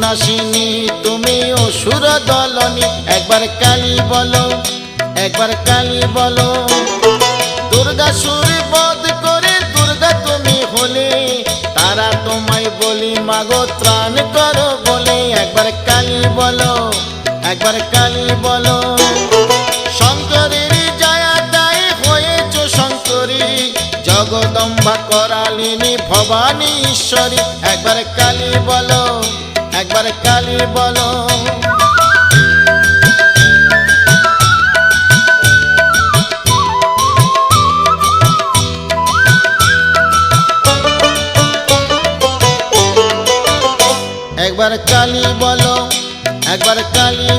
নাশিনী তুমি অসুর দলনী একবার কালী বলো একবার কালী বলো দুর্গাসুর বধ করে দুর্গা তুমি হলে তারা তোমায় বলি মাগো ত্রাণ করো বলে একবার কালী বলো একবার কালী বলো শঙ্করের জয়াদায় হয়েছ শঙ্করী জগদম্বা করালিনী ভবানী ঈশ্বরী একবার কালী বলো একবার কালী বলো একবার কালী বলো একবার কালী